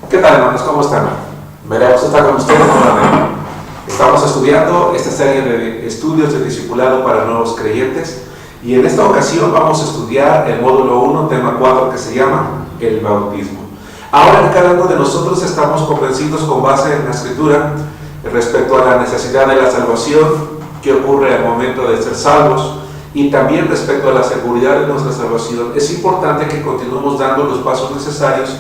¿Qué tal, hermanos? ¿Cómo están? Me da gusto estar con ustedes nuevamente. Estamos estudiando esta serie de estudios de discipulado para nuevos creyentes y en esta ocasión vamos a estudiar el módulo 1, tema 4, que se llama el bautismo. Ahora que cada uno de nosotros estamos convencidos con base en la Escritura respecto a la necesidad de la salvación que ocurre al momento de ser salvos y también respecto a la seguridad de nuestra salvación, es importante que continuemos dando los pasos necesarios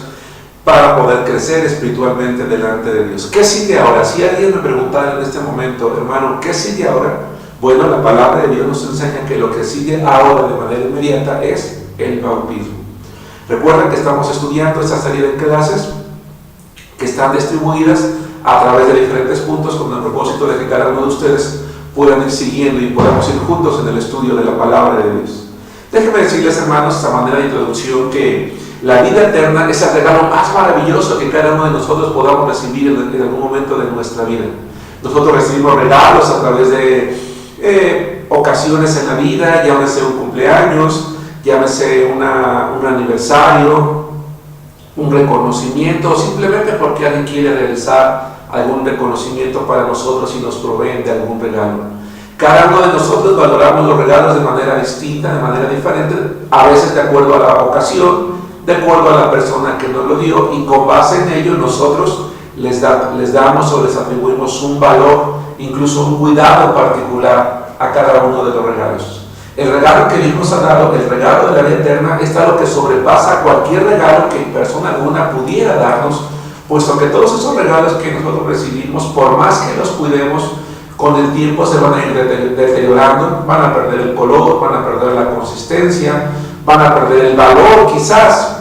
para poder crecer espiritualmente delante de Dios. ¿Qué sigue ahora? Si alguien me preguntara en este momento, hermano, ¿qué sigue ahora? Bueno, la palabra de Dios nos enseña que lo que sigue ahora de manera inmediata es el bautismo. Recuerden que estamos estudiando esta serie de clases que están distribuidas a través de diferentes puntos con el propósito de que cada uno de ustedes puedan ir siguiendo y podamos ir juntos en el estudio de la palabra de Dios. Déjenme decirles, hermanos, esta manera de introducción, que la vida eterna es el regalo más maravilloso que cada uno de nosotros podamos recibir en algún momento de nuestra vida. Nosotros recibimos regalos a través de ocasiones en la vida, llámese un cumpleaños, llámese un aniversario, un reconocimiento, o simplemente porque alguien quiere realizar algún reconocimiento para nosotros y nos proveen de algún regalo. Cada uno de nosotros valoramos los regalos de manera distinta, de manera diferente, a veces de acuerdo a la ocasión, de acuerdo a la persona que nos lo dio, y con base en ello nosotros les damos o les atribuimos un valor, incluso un cuidado particular a cada uno de los regalos. El regalo que Dios nos ha dado, el regalo de la vida eterna, es algo que sobrepasa cualquier regalo que persona alguna pudiera darnos, puesto que todos esos regalos que nosotros recibimos, por más que los cuidemos, con el tiempo se van a ir deteriorando, van a perder el color, van a perder la consistencia, van a perder el valor quizás.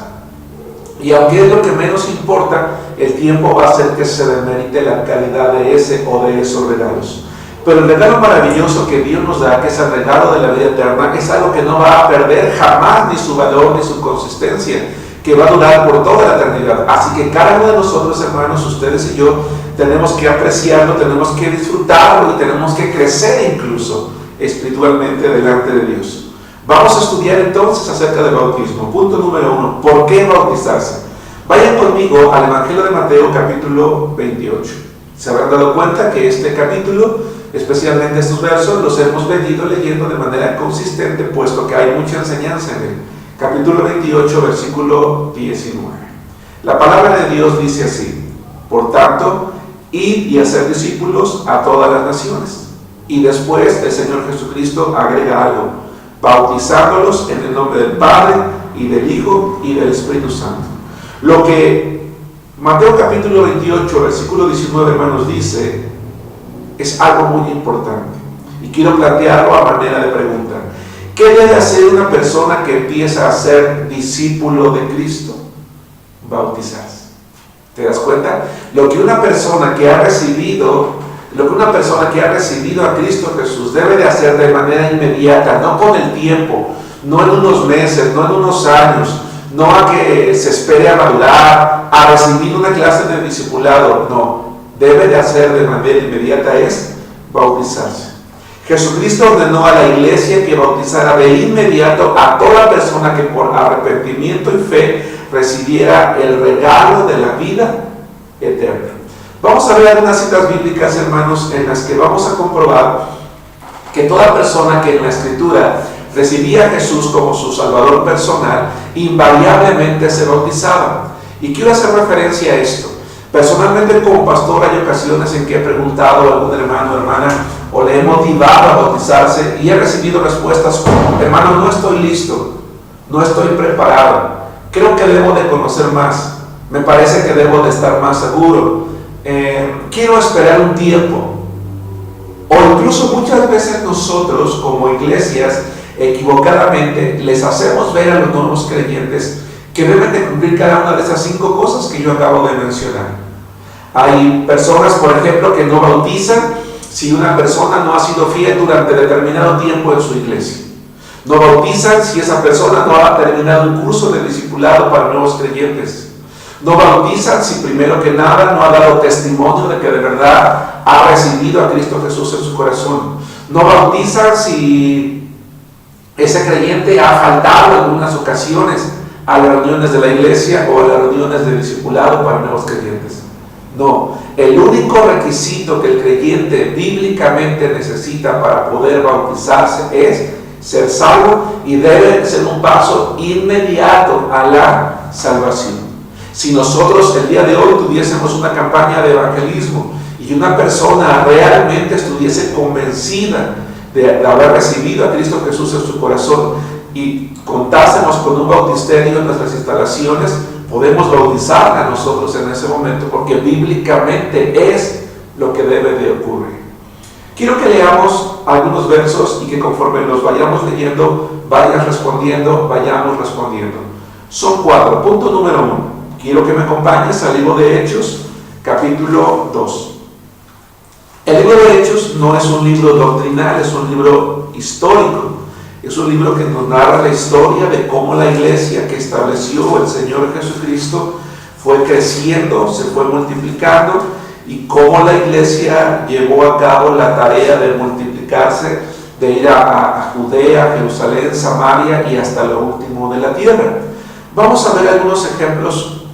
Y aunque es lo que menos importa, el tiempo va a hacer que se demerite la calidad de ese o de esos regalos. Pero el regalo maravilloso que Dios nos da, que es el regalo de la vida eterna, es algo que no va a perder jamás ni su valor ni su consistencia, que va a durar por toda la eternidad. Así que cada uno de nosotros, hermanos, ustedes y yo, tenemos que apreciarlo, tenemos que disfrutarlo y tenemos que crecer incluso espiritualmente delante de Dios. Vamos a estudiar entonces acerca del bautismo. Punto número 1. ¿Por qué bautizarse? Vayan conmigo al Evangelio de Mateo, capítulo 28. Se habrán dado cuenta que este capítulo, especialmente estos versos, los hemos venido leyendo de manera consistente, puesto que hay mucha enseñanza en él. Capítulo 28, versículo 19. La palabra de Dios dice así: por tanto, id y hacer discípulos a todas las naciones. Y después el Señor Jesucristo agrega algo: bautizándolos en el nombre del Padre, y del Hijo, y del Espíritu Santo. Lo que Mateo capítulo 28, versículo 19, hermanos, dice, es algo muy importante. Y quiero plantearlo a manera de pregunta. ¿Qué debe hacer una persona que empieza a ser discípulo de Cristo? Bautizarse. ¿Te das cuenta? Lo que una persona que ha recibido a Cristo Jesús debe de hacer de manera inmediata, no con el tiempo, no en unos meses, no en unos años, no a que se espere a madurar, a recibir una clase de discipulado, no, debe de hacer de manera inmediata es bautizarse. Jesucristo ordenó a la iglesia que bautizara de inmediato a toda persona que por arrepentimiento y fe recibiera el regalo de la vida eterna. Vamos a ver algunas citas bíblicas, hermanos, en las que vamos a comprobar que toda persona que en la Escritura recibía a Jesús como su Salvador personal, invariablemente se bautizaba. Y quiero hacer referencia a esto. Personalmente, como pastor, hay ocasiones en que he preguntado a algún hermano o hermana, o le he motivado a bautizarse, y he recibido respuestas como: hermano, no estoy listo, no estoy preparado, creo que debo de conocer más, me parece que debo de estar más seguro, quiero esperar un tiempo. O incluso muchas veces nosotros como iglesias equivocadamente les hacemos ver a los nuevos creyentes que deben de cumplir cada una de esas 5 cosas que yo acabo de mencionar. Hay personas, por ejemplo, que no bautizan si una persona no ha sido fiel durante determinado tiempo en su iglesia. No bautizan si esa persona no ha terminado un curso de discipulado para nuevos creyentes. No bautizan si primero que nada no ha dado testimonio de que de verdad ha recibido a Cristo Jesús en su corazón. No bautizan si ese creyente ha faltado en algunas ocasiones a las reuniones de la iglesia o a las reuniones de discipulado para nuevos creyentes. No, el único requisito que el creyente bíblicamente necesita para poder bautizarse es ser salvo, y debe ser un paso inmediato a la salvación. Si nosotros el día de hoy tuviésemos una campaña de evangelismo y una persona realmente estuviese convencida de haber recibido a Cristo Jesús en su corazón y contásemos con un bautisterio en nuestras instalaciones, podemos bautizarla nosotros en ese momento, porque bíblicamente es lo que debe de ocurrir. Quiero que leamos algunos versos y que conforme los vayamos leyendo, vayamos respondiendo. Son 4. Punto número 1. Quiero que me acompañes al libro de Hechos, capítulo 2. El libro de Hechos no es un libro doctrinal, es un libro histórico. Es un libro que nos narra la historia de cómo la iglesia que estableció el Señor Jesucristo fue creciendo, se fue multiplicando, y cómo la iglesia llevó a cabo la tarea de multiplicarse, de ir a Judea, Jerusalén, Samaria y hasta lo último de la tierra. Vamos a ver algunos ejemplos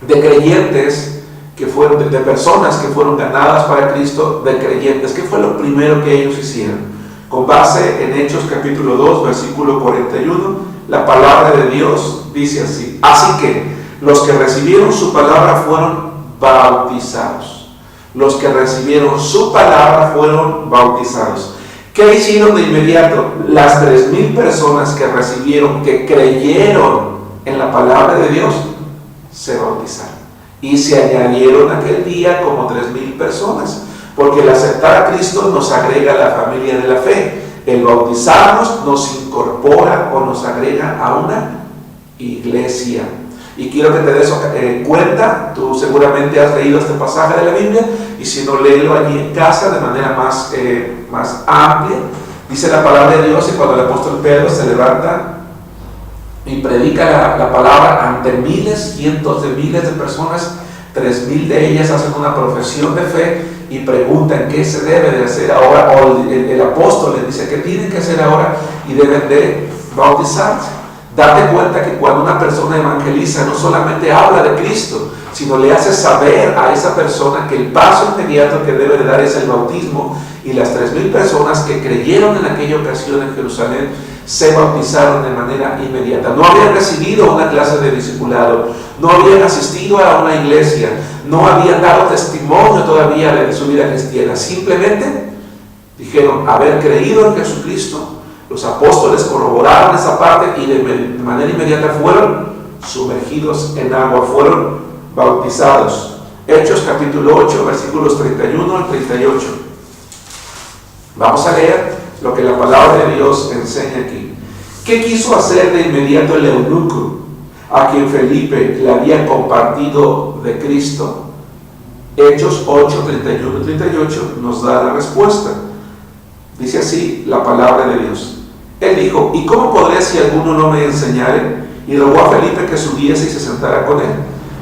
de creyentes que fueron, de personas que fueron ganadas para Cristo, de creyentes. ¿Qué fue lo primero que ellos hicieron? Con base en Hechos capítulo 2, versículo 41, la palabra de Dios dice así: así que los que recibieron su palabra fueron bautizados. Los que recibieron su palabra fueron bautizados. ¿Qué hicieron de inmediato? Las 3,000 personas que recibieron, que creyeron en la palabra de Dios, se bautizaron. Y se añadieron aquel día como 3,000 personas. Porque el aceptar a Cristo nos agrega a la familia de la fe. El bautizarnos nos incorpora o nos agrega a una iglesia. Y quiero que te des cuenta, tú seguramente has leído este pasaje de la Biblia, y si no, léelo allí en casa de manera más amplia. Dice la palabra de Dios, y cuando el apóstol Pedro se levanta y predica la palabra ante miles, cientos de miles de personas, 3,000 de ellas hacen una profesión de fe y preguntan qué se debe de hacer ahora, o el apóstol les dice qué tienen que hacer ahora, y deben de bautizarse. Date cuenta que cuando una persona evangeliza, no solamente habla de Cristo, sino le hace saber a esa persona que el paso inmediato que debe de dar es el bautismo, y las 3,000 personas que creyeron en aquella ocasión en Jerusalén se bautizaron de manera inmediata. No habían recibido una clase de discipulado, no habían asistido a una iglesia, no habían dado testimonio todavía de su vida cristiana. Simplemente dijeron haber creído en Jesucristo. Los apóstoles corroboraron esa parte y de manera inmediata fueron sumergidos en agua, fueron bautizados. Hechos capítulo 8, versículos 31 al 38. Vamos a leer lo que la palabra de Dios enseña aquí. ¿Qué quiso hacer de inmediato el eunuco, a quien Felipe le había compartido de Cristo? Hechos 8, 31 y 38 nos da la respuesta. Dice así la palabra de Dios. Él dijo: ¿y cómo podré si alguno no me enseñare? Y rogó a Felipe que subiese y se sentara con él.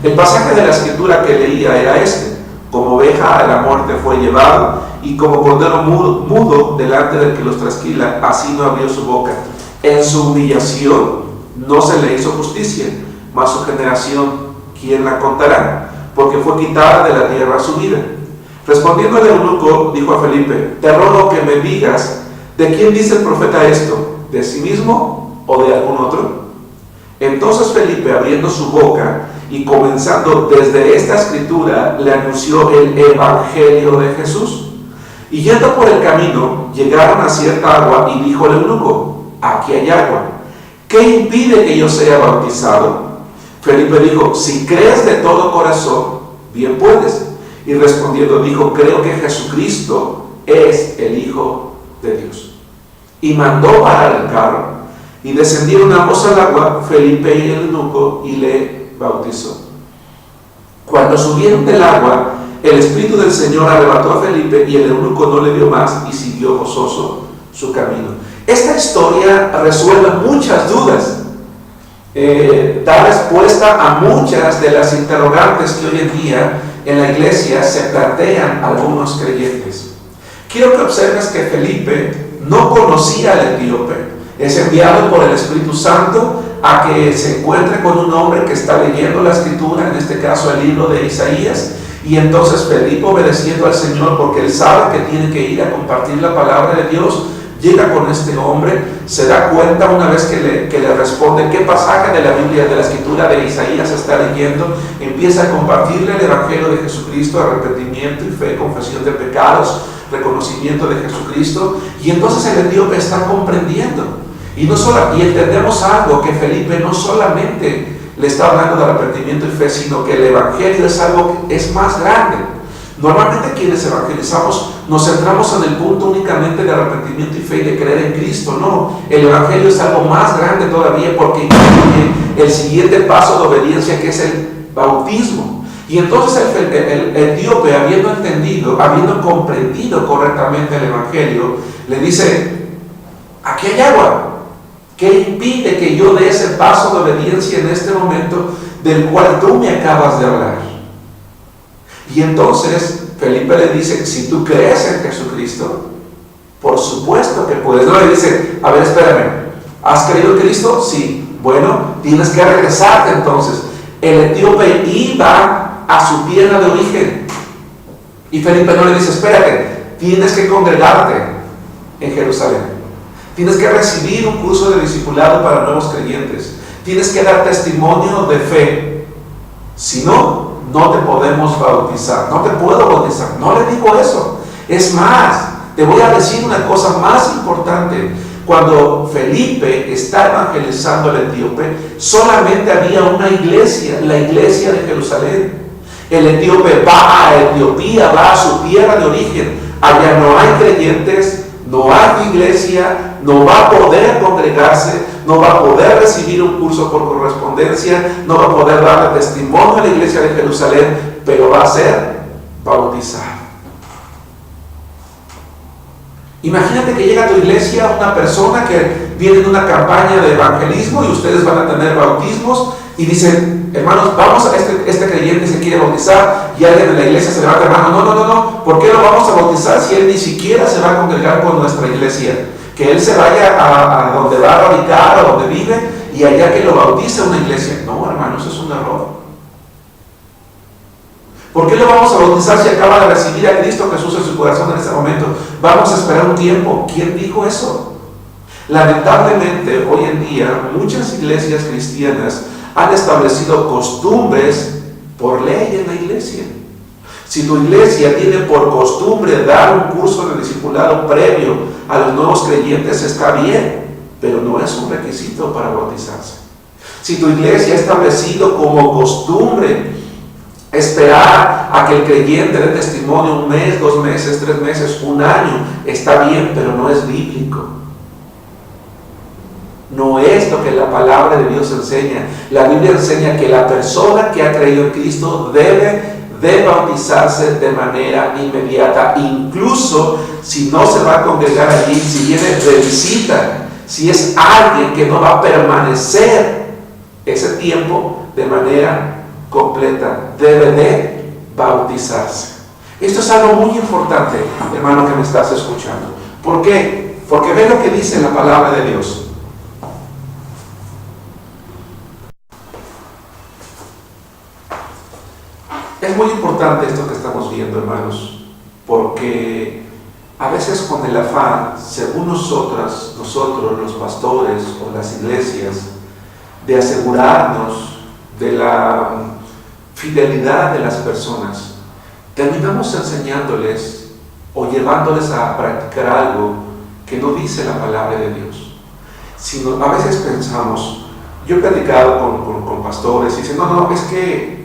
El pasaje de la escritura que leía era este: como oveja a la muerte fue llevado, y como cordero mudo delante del que los trasquila, así no abrió su boca. En su humillación no se le hizo justicia, mas su generación, ¿quién la contará? Porque fue quitada de la tierra su vida. Respondiendo el eunuco, dijo a Felipe: te ruego que me digas, ¿de quién dice el profeta esto? ¿De sí mismo o de algún otro? Entonces Felipe, abriendo su boca y comenzando desde esta escritura, le anunció el evangelio de Jesús. Y yendo por el camino, llegaron a cierta agua, y dijo el eunuco: aquí hay agua, ¿qué impide que yo sea bautizado? Felipe dijo: si crees de todo corazón, bien puedes. Y respondiendo dijo: creo que Jesucristo es el Hijo de Dios. Y mandó parar el carro, y descendieron ambos al agua, Felipe y el eunuco, y le bautizó. Cuando subieron del agua, el Espíritu del Señor arrebató a Felipe, y el eunuco no le vio más, y siguió gozoso su camino. Esta historia resuelve muchas dudas, da respuesta a muchas de las interrogantes que hoy en día en la iglesia se plantean algunos creyentes. Quiero que observes que Felipe no conocía al etíope. Es enviado por el Espíritu Santo a que se encuentre con un hombre que está leyendo la escritura, en este caso el libro de Isaías, y entonces Felipe, obedeciendo al Señor porque él sabe que tiene que ir a compartir la palabra de Dios, llega con este hombre, se da cuenta una vez que le responde qué pasaje de la Biblia, de la escritura de Isaías está leyendo, empieza a compartirle el Evangelio de Jesucristo, arrepentimiento y fe, confesión de pecados, reconocimiento de Jesucristo, y entonces el etíope está comprendiendo. Y entendemos algo, que Felipe no solamente le está hablando de arrepentimiento y fe, sino que el Evangelio es algo que es más grande. Normalmente quienes evangelizamos nos centramos en el punto únicamente de arrepentimiento y fe y de creer en Cristo. No, el Evangelio es algo más grande todavía, porque incluye el siguiente paso de obediencia, que es el bautismo. Y entonces el etíope, habiendo comprendido correctamente el Evangelio, le dice: aquí hay agua. ¿Qué impide que yo dé ese paso de obediencia en este momento del cual tú me acabas de hablar? Y entonces Felipe le dice: si tú crees en Jesucristo, por supuesto que puedes. No le dice: a ver, espérame, ¿has creído en Cristo? Sí. Bueno, tienes que regresarte entonces. El etíope iba a su tierra de origen. Y Felipe no le dice: espérate, tienes que congregarte en Jerusalén. Tienes que recibir un curso de discipulado para nuevos creyentes. Tienes que dar testimonio de fe. Si no, no te podemos bautizar. No te puedo bautizar. No le digo eso. Es más, te voy a decir una cosa más importante. Cuando Felipe está evangelizando al etíope, solamente había una iglesia, la iglesia de Jerusalén. El etíope va a Etiopía, va a su tierra de origen. Allá no hay creyentes, no hay iglesia, no va a poder congregarse, no va a poder recibir un curso por correspondencia, no va a poder darle testimonio a la iglesia de Jerusalén, pero va a ser bautizado. Imagínate que llega a tu iglesia una persona que viene en una campaña de evangelismo y ustedes van a tener bautismos y dicen: hermanos, vamos a este creyente se quiere bautizar, y alguien de la iglesia se levanta: hermano, no, ¿por qué lo vamos a bautizar si él ni siquiera se va a congregar con nuestra iglesia? Que él se vaya a donde va a radicar, a donde vive, y allá que lo bautice una iglesia. No, hermano, eso es un error. ¿Por qué lo vamos a bautizar si acaba de recibir a Cristo Jesús en su corazón en ese momento? Vamos a esperar un tiempo. ¿Quién dijo eso? Lamentablemente, hoy en día, muchas iglesias cristianas han establecido costumbres por ley en la iglesia. Si tu iglesia tiene por costumbre dar un curso de discipulado previo a los nuevos creyentes, está bien, pero no es un requisito para bautizarse. Si tu iglesia ha establecido como costumbre esperar a que el creyente dé testimonio 1 mes, 2 meses, 3 meses, 1 año, está bien, pero no es bíblico. No es lo que la palabra de Dios enseña. La Biblia enseña que la persona que ha creído en Cristo debe de bautizarse de manera inmediata, incluso si no se va a congregar allí, si viene de visita, si es alguien que no va a permanecer ese tiempo de manera completa, debe de bautizarse. Esto es algo muy importante, hermano, que me estás escuchando. ¿Por qué? Porque ve lo que dice la palabra de Dios. Es muy importante esto que estamos viendo, hermanos, porque a veces con el afán, según nosotros los pastores o las iglesias, de asegurarnos de la fidelidad de las personas, terminamos enseñándoles o llevándoles a practicar algo que no dice la palabra de Dios. Sino, a veces pensamos, yo he platicado con pastores y dicen: no, es que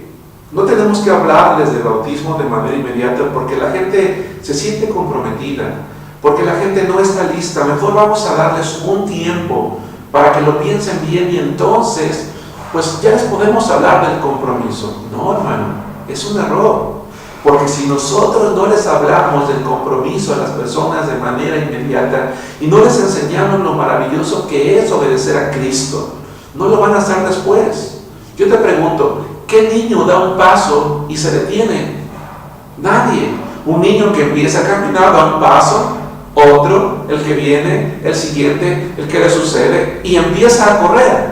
no tenemos que hablarles de bautismo de manera inmediata porque la gente se siente comprometida, porque la gente no está lista. Mejor vamos a darles un tiempo para que lo piensen bien y entonces pues ya les podemos hablar del compromiso. No, hermano, es un error. Porque si nosotros no les hablamos del compromiso a las personas de manera inmediata y no les enseñamos lo maravilloso que es obedecer a Cristo, no lo van a hacer después. Yo te pregunto, ¿qué niño da un paso y se detiene? Nadie. Un niño que empieza a caminar da un paso, otro, el que viene, el siguiente, el que le sucede, y empieza a correr.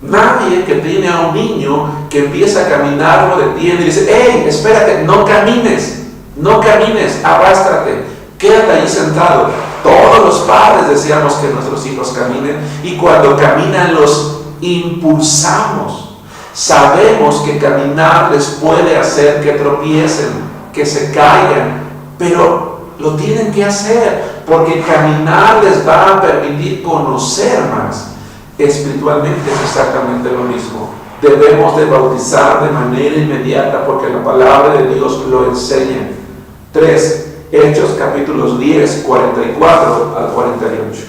Nadie que tiene a un niño que empieza a caminar lo detiene y dice: hey, espérate, no camines, arrástrate, quédate ahí sentado. Todos los padres deseamos que nuestros hijos caminen, y cuando caminan los impulsamos. Sabemos que caminar les puede hacer que tropiecen, que se caigan, pero lo tienen que hacer, porque caminar les va a permitir conocer más. Espiritualmente es exactamente lo mismo. Debemos de bautizar de manera inmediata, porque la palabra de Dios lo enseña. 3. Hechos capítulos 10, 44 al 48.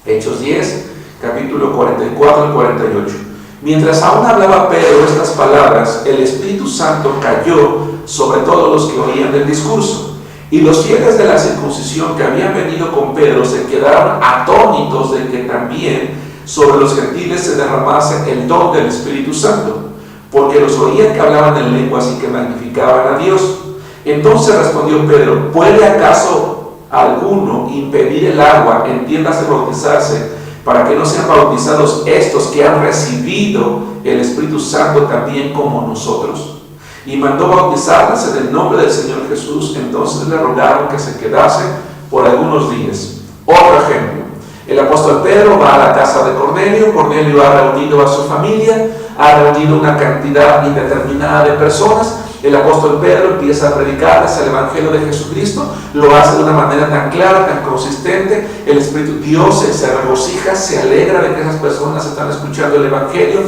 Hechos 10, capítulo 44 al 48. Mientras aún hablaba Pedro estas palabras, el Espíritu Santo cayó sobre todos los que oían del discurso. Y los fieles de la circuncisión que habían venido con Pedro se quedaron atónitos de que también sobre los gentiles se derramase el don del Espíritu Santo, porque los oían que hablaban en lenguas y que magnificaban a Dios. Entonces respondió Pedro: ¿puede acaso alguno impedir el agua, entiéndase bautizarse, para que no sean bautizados estos que han recibido el Espíritu Santo también como nosotros? Y mandó bautizarles en el nombre del Señor Jesús. Entonces le rogaron que se quedase por algunos días. Otro ejemplo: el apóstol Pedro va a la casa de Cornelio. Cornelio ha reunido a su familia, ha reunido una cantidad indeterminada de personas. El apóstol Pedro empieza a predicarles el Evangelio de Jesucristo, lo hace de una manera tan clara, tan consistente. El Espíritu Dios se regocija, se alegra de que esas personas están escuchando el Evangelio.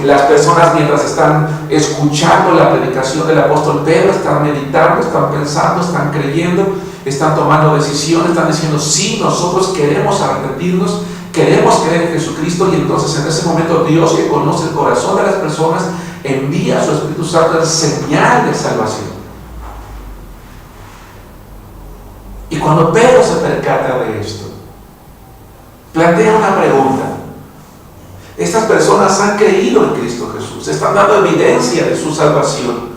Las personas, mientras están escuchando la predicación del apóstol Pedro, están meditando, están pensando, están creyendo, están tomando decisiones, están diciendo: sí, nosotros queremos arrepentirnos, queremos creer en Jesucristo. Y entonces en ese momento Dios, que conoce el corazón de las personas, envía a su Espíritu Santo en señal de salvación. Y cuando Pedro se percata de esto, plantea una pregunta. Estas personas han creído en Cristo Jesús, están dando evidencia de su salvación.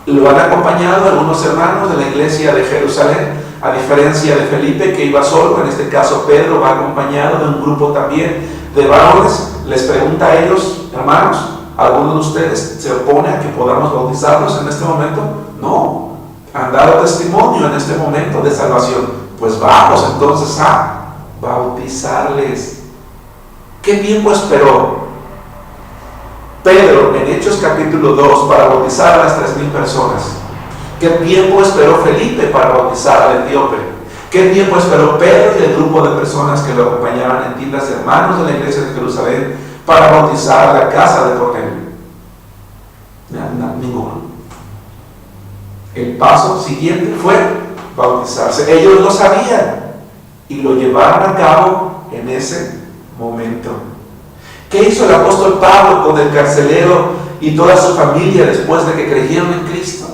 Lo han acompañado algunos hermanos de la iglesia de Jerusalén, a diferencia de Felipe, que iba solo. En este caso Pedro va acompañado de un grupo también de varones. Les pregunta a ellos: hermanos, ¿alguno de ustedes se opone a que podamos bautizarlos en este momento? No, han dado testimonio en este momento de salvación. Pues vamos entonces a bautizarles. ¿Qué tiempo esperó Pedro en Hechos capítulo 2 para bautizar a las 3,000 personas? ¿Qué tiempo esperó Felipe para bautizar al etíope? ¿Qué tiempo esperó Pedro y el grupo de personas que lo acompañaban, entiendas, hermanos de la iglesia de Jerusalén, para bautizar a la casa de Cornelio? Ninguno. El paso siguiente fue bautizarse. Ellos lo sabían y lo llevaron a cabo en ese momento. ¿Qué hizo el apóstol Pablo con el carcelero y toda su familia después de que creyeron en Cristo?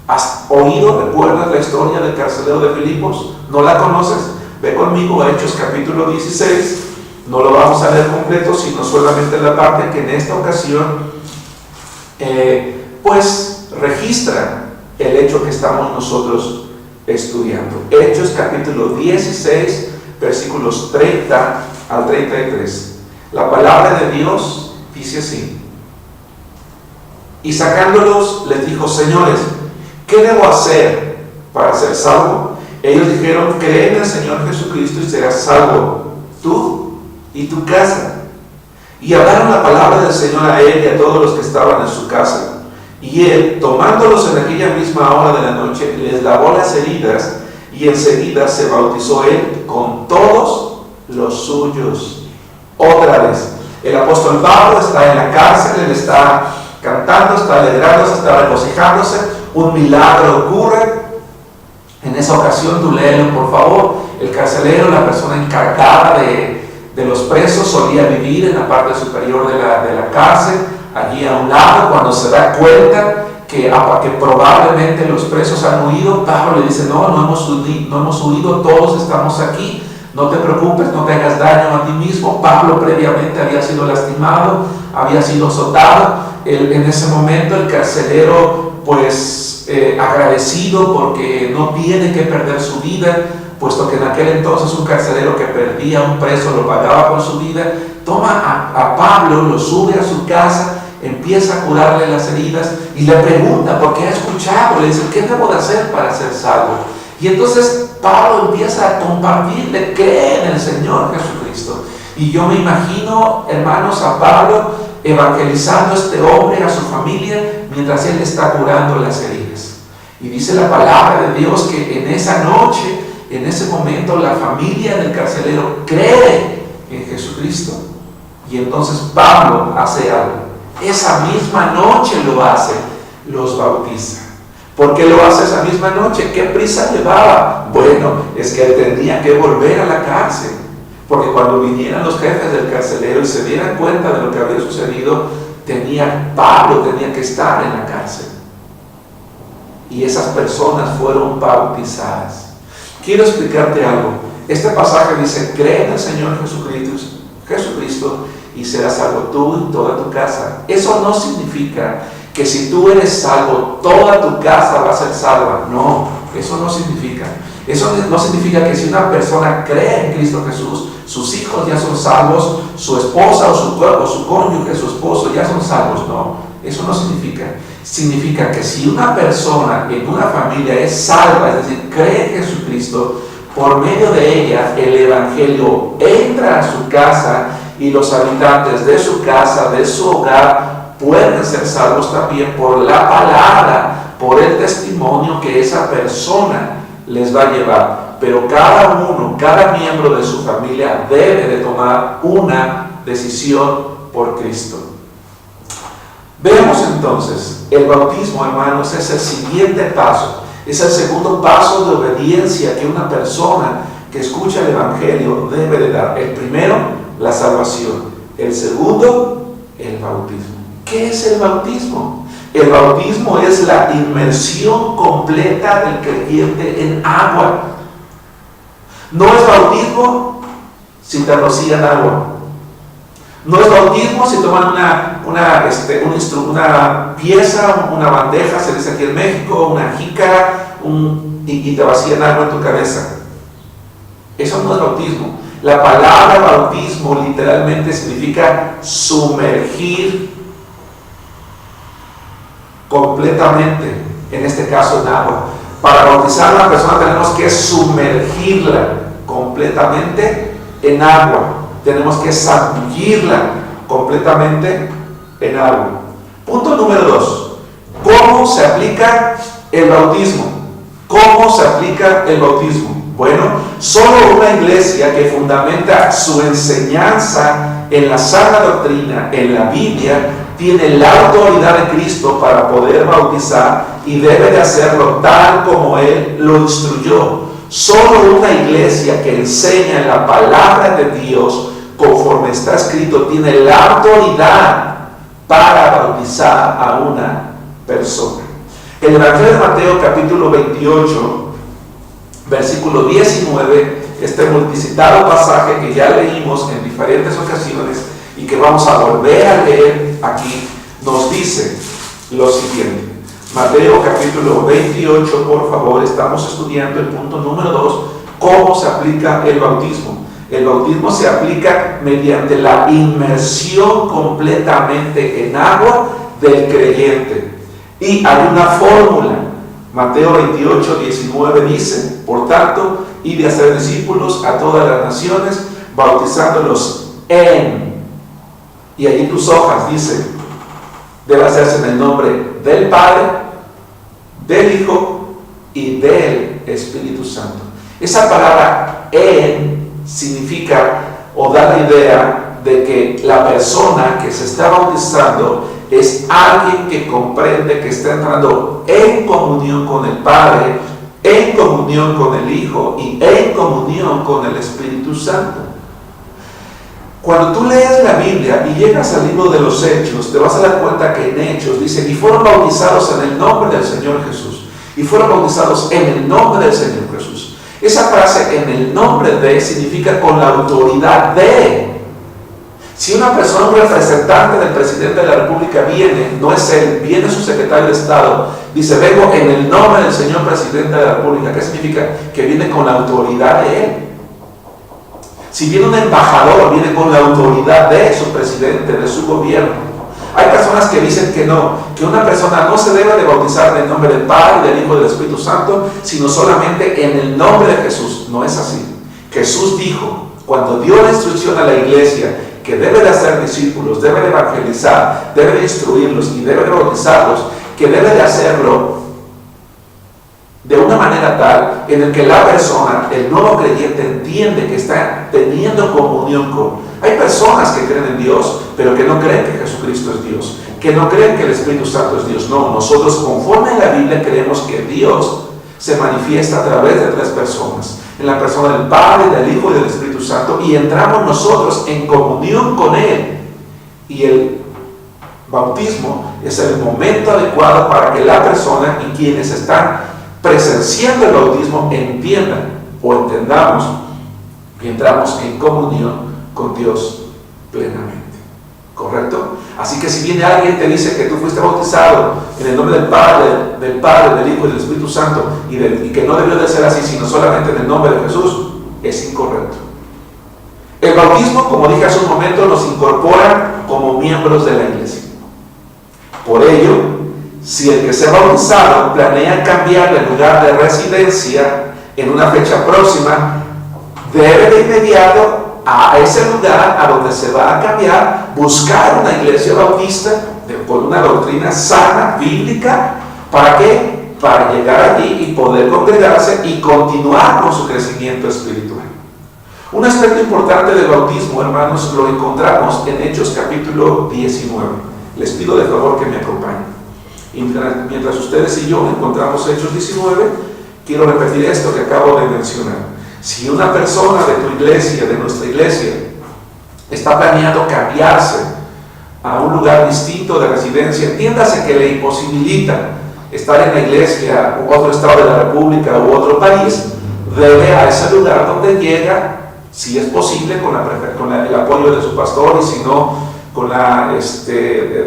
¿Has oído, recuerdas la historia del carcelero de Filipos? ¿No la conoces? Ve conmigo a Hechos capítulo 16. No lo vamos a leer completo, sino solamente la parte que en esta ocasión pues registra el hecho que estamos nosotros estudiando. Hechos capítulo 16, versículos 30 al 33. La palabra de Dios dice así: y sacándolos les dijo: señores, ¿qué debo hacer para ser salvo? Ellos dijeron: cree en el Señor Jesucristo y serás salvo, tú y tu casa. Y hablaron la palabra del Señor a él y a todos los que estaban en su casa. Y él, tomándolos en aquella misma hora de la noche, les lavó las heridas, y enseguida se bautizó él con todos los suyos. Otra vez, el apóstol Pablo está en la cárcel, él está cantando, está alegrándose, está regocijándose. Un milagro ocurre. En esa ocasión, tú léelo por favor. El carcelero, la persona encargada de los presos, solía vivir en la parte superior de la cárcel, allí a un lado. Cuando se da cuenta que probablemente los presos han huido, Pablo le dice: no hemos huido, todos estamos aquí, no te preocupes, no te hagas daño a ti mismo. Pablo previamente había sido lastimado, había sido azotado. En ese momento el carcelero, pues agradecido porque no tiene que perder su vida, puesto que en aquel entonces un carcelero que perdía a un preso lo pagaba con su vida, toma a Pablo, lo sube a su casa, empieza a curarle las heridas y le pregunta, porque ha escuchado, le dice, ¿qué debo de hacer para ser salvo? Y entonces Pablo empieza a compartirle, cree en el Señor Jesucristo. Y yo me imagino, hermanos, a Pablo evangelizando a este hombre, a su familia, mientras él está curando las heridas. Y dice la palabra de Dios que en esa noche, en ese momento, la familia del carcelero cree en Jesucristo. Y entonces Pablo hace algo. Esa misma noche lo hace, los bautiza. ¿Por qué lo hace esa misma noche? ¿Qué prisa llevaba? Bueno, es que él tenía que volver a la cárcel. Porque cuando vinieran los jefes del carcelero y se dieran cuenta de lo que había sucedido, Pablo tenía que estar en la cárcel. Y esas personas fueron bautizadas. Quiero explicarte algo. Este pasaje dice, cree en el Señor Jesucristo y serás salvo tú y toda tu casa. Eso no significa que si tú eres salvo, toda tu casa va a ser salva. No, eso no significa. Eso no significa que si una persona cree en Cristo Jesús, sus hijos ya son salvos, su esposa o su cónyuge, su esposo ya son salvos. No, eso no significa. Significa que si una persona en una familia es salva, es decir, cree en Jesucristo, por medio de ella el Evangelio entra a su casa y los habitantes de su casa, de su hogar, pueden ser salvos también por la palabra, por el testimonio que esa persona les va a llevar. Pero cada miembro de su familia debe de tomar una decisión por Cristo. Veamos entonces, el bautismo, hermanos, es el siguiente paso, es el segundo paso de obediencia que una persona que escucha el Evangelio debe de dar. El primero, la salvación. El segundo, el bautismo. ¿Qué es el bautismo? El bautismo es la inmersión completa del creyente en agua. No es bautismo si te rocían agua. No es bautismo si toman una pieza, una bandeja, se dice aquí en México, una jícara, y te vacían agua en tu cabeza. Eso no es bautismo. La palabra bautismo literalmente significa sumergir completamente, en este caso en agua. Para bautizar a una persona tenemos que sumergirla completamente en agua. Tenemos que zambullirla completamente en agua. Punto número 2. ¿Cómo se aplica el bautismo? ¿Cómo se aplica el bautismo? Bueno, solo una iglesia que fundamenta su enseñanza en la sana doctrina, en la Biblia, tiene la autoridad de Cristo para poder bautizar y debe de hacerlo tal como Él lo instruyó. Solo una iglesia que enseña la palabra de Dios conforme está escrito tiene la autoridad para bautizar a una persona. El Evangelio de Mateo capítulo 28, versículo 19, este multicitado pasaje que ya leímos en diferentes ocasiones y que vamos a volver a leer aquí, nos dice lo siguiente. Mateo capítulo 28, por favor, estamos estudiando el punto número 2, cómo se aplica el bautismo. El bautismo se aplica mediante la inmersión completamente en agua del creyente. Y hay una fórmula. Mateo 28, 19 dice, por tanto, id de hacer discípulos a todas las naciones, bautizándolos en, y allí tus hojas dice, debe hacerse en el nombre del Padre, del Hijo y del Espíritu Santo. Esa palabra en significa o da la idea de que la persona que se está bautizando es alguien que comprende que está entrando en comunión con el Padre, en comunión con el Hijo y en comunión con el Espíritu Santo. Cuando tú lees la Biblia y llegas al libro de los Hechos, te vas a dar cuenta que en Hechos dice, y fueron bautizados en el nombre del Señor Jesús, y fueron bautizados en el nombre del Señor Jesús. Esa frase, en el nombre de, significa con la autoridad de. Si una persona, un representante del presidente de la República viene, no es él, viene su secretario de Estado, dice, vengo en el nombre del señor presidente de la República. ¿Qué significa? Que viene con la autoridad de él. Si viene un embajador, viene con la autoridad de su presidente, de su gobierno. Hay personas que dicen que no, que una persona no se debe de bautizar en el nombre del Padre, del Hijo y del Espíritu Santo, sino solamente en el nombre de Jesús. No es así. Jesús dijo, cuando dio la instrucción a la iglesia, que debe de hacer discípulos, debe de evangelizar, debe de instruirlos y debe de bautizarlos, que debe de hacerlo de una manera tal en el que la persona, el nuevo creyente, entiende que está teniendo comunión con. Hay personas que creen en Dios, pero que no creen que Jesucristo es Dios, que no creen que el Espíritu Santo es Dios. No, nosotros conforme a la Biblia creemos que Dios se manifiesta a través de tres personas, en la persona del Padre, del Hijo y del Espíritu Santo, y entramos nosotros en comunión con Él. Y el bautismo es el momento adecuado para que la persona y quienes están presenciando el bautismo entiendan o entendamos que entramos en comunión con Dios plenamente. ¿Correcto? Así que si viene alguien y te dice que tú fuiste bautizado en el nombre del Padre, del Hijo y del Espíritu Santo y que no debió de ser así, sino solamente en el nombre de Jesús, es incorrecto. El bautismo, como dije hace un momento, nos incorpora como miembros de la iglesia. Por ello, si el que se ha bautizado planea cambiar de lugar de residencia en una fecha próxima, debe de inmediato a ese lugar a donde se va a cambiar, buscar una iglesia bautista con una doctrina sana, bíblica. ¿Para qué? Para llegar allí y poder congregarse y continuar con su crecimiento espiritual. Un aspecto importante del bautismo, hermanos, lo encontramos en Hechos capítulo 19. Les pido de favor que me acompañen. Y mientras ustedes y yo encontramos Hechos 19, quiero repetir esto que acabo de mencionar. Si una persona de tu iglesia, de nuestra iglesia, está planeando cambiarse a un lugar distinto de residencia, entiéndase que le imposibilita estar en la iglesia u otro estado de la República u otro país, debe a ese lugar donde llega, si es posible, con el apoyo de su pastor, y si no,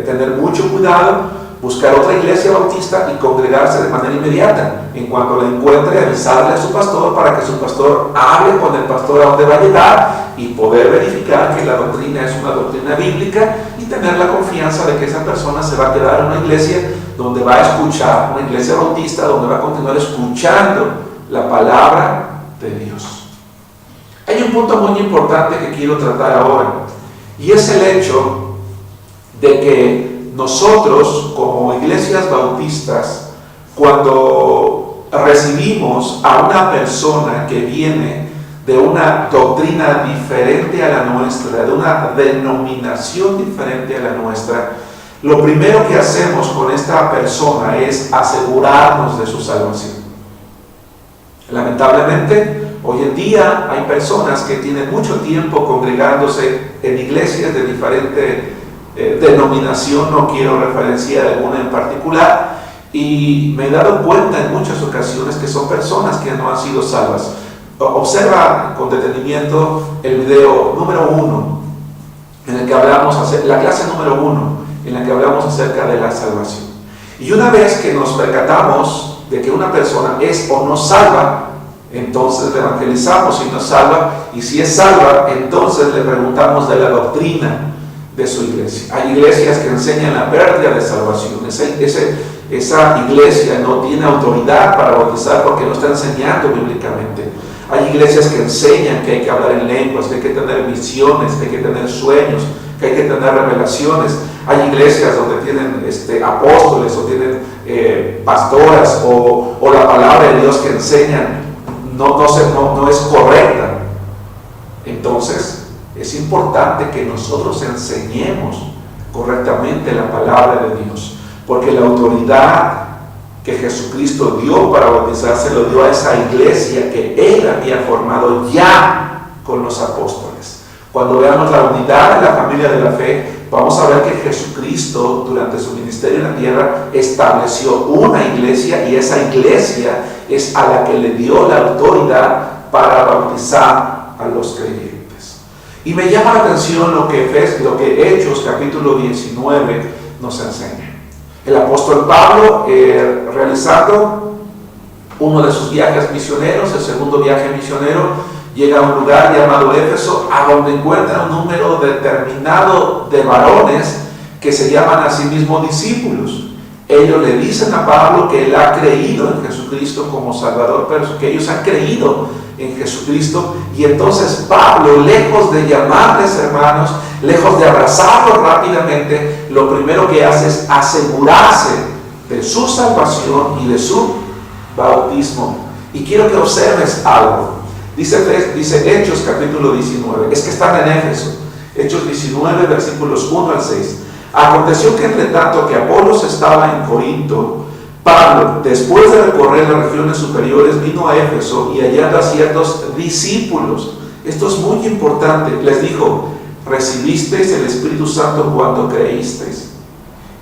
tener mucho cuidado, buscar otra iglesia bautista y congregarse de manera inmediata. En cuanto la encuentre, avisarle a su pastor para que su pastor hable con el pastor a donde va a llegar y poder verificar que la doctrina es una doctrina bíblica y tener la confianza de que esa persona se va a quedar en una iglesia donde va a escuchar, una iglesia bautista donde va a continuar escuchando la palabra de Dios. Hay un punto muy importante que quiero tratar ahora, y es el hecho de que nosotros, como iglesias bautistas, cuando recibimos a una persona que viene de una doctrina diferente a la nuestra, de una denominación diferente a la nuestra, lo primero que hacemos con esta persona es asegurarnos de su salvación. Lamentablemente, hoy en día hay personas que tienen mucho tiempo congregándose en iglesias de diferente denominación, no quiero referenciar alguna en particular, y me he dado cuenta en muchas ocasiones que son personas que no han sido salvas. Observa con detenimiento el video número 1, en el que hablamos, la clase número 1, en la que hablamos acerca de la salvación. Y una vez que nos percatamos de que una persona es o no salva, entonces le evangelizamos si no es salva, y si es salva, entonces le preguntamos de la doctrina de su iglesia. Hay iglesias que enseñan la pérdida de salvación. Esa iglesia no tiene autoridad para bautizar porque no está enseñando bíblicamente. Hay iglesias que enseñan que hay que hablar en lenguas, que hay que tener visiones, que hay que tener sueños, que hay que tener revelaciones. Hay iglesias donde tienen apóstoles o tienen pastoras o la palabra de Dios que enseñan no es correcta. Entonces, es importante que nosotros enseñemos correctamente la palabra de Dios, porque la autoridad que Jesucristo dio para bautizarse lo dio a esa iglesia que Él había formado ya con los apóstoles. Cuando veamos la unidad de la familia de la fe, vamos a ver que Jesucristo, durante su ministerio en la tierra, estableció una iglesia, y esa iglesia es a la que le dio la autoridad para bautizar a los creyentes. Y me llama la atención lo que Hechos capítulo 19 nos enseña. El apóstol Pablo, realizando uno de sus viajes misioneros, el segundo viaje misionero, llega a un lugar llamado Éfeso, a donde encuentra un número determinado de varones que se llaman a sí mismos discípulos. Ellos le dicen a Pablo que él ha creído en Jesucristo como Salvador, pero que ellos han creído en Jesucristo. Y entonces Pablo, lejos de llamarles hermanos, lejos de abrazarlos rápidamente, lo primero que hace es asegurarse de su salvación y de su bautismo. Y quiero que observes algo. Dice Hechos capítulo 19, es que están en Éfeso, Hechos 19 versículos 1 al 6. Aconteció que entre tanto que Apolos estaba en Corinto, Pablo, después de recorrer las regiones superiores, vino a Éfeso y hallando a ciertos discípulos. Esto es muy importante. Les dijo: ¿recibisteis el Espíritu Santo cuando creísteis?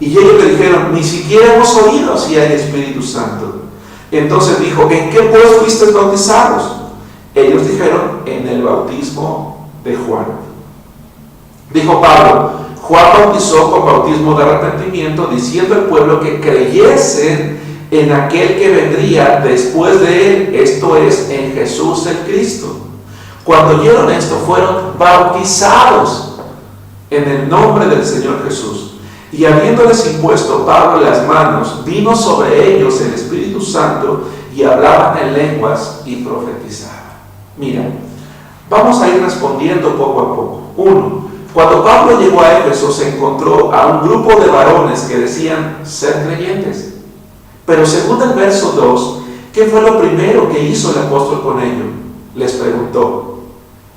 Y ellos le dijeron: ni siquiera hemos oído si hay Espíritu Santo. Entonces dijo: ¿en qué pues fuisteis bautizados? Ellos dijeron: en el bautismo de Juan. Dijo Pablo: Juan bautizó con bautismo de arrepentimiento, diciendo al pueblo que creyesen en aquel que vendría después de él, esto es, en Jesús el Cristo. Cuando oyeron esto, fueron bautizados en el nombre del Señor Jesús. Y habiéndoles impuesto Pablo las manos, vino sobre ellos el Espíritu Santo, y hablaban en lenguas y profetizaban. Mira, vamos a ir respondiendo poco a poco. 1. Cuando Pablo llegó a Éfeso, se encontró a un grupo de varones que decían ser creyentes. Pero según el verso 2, ¿qué fue lo primero que hizo el apóstol con ellos? Les preguntó: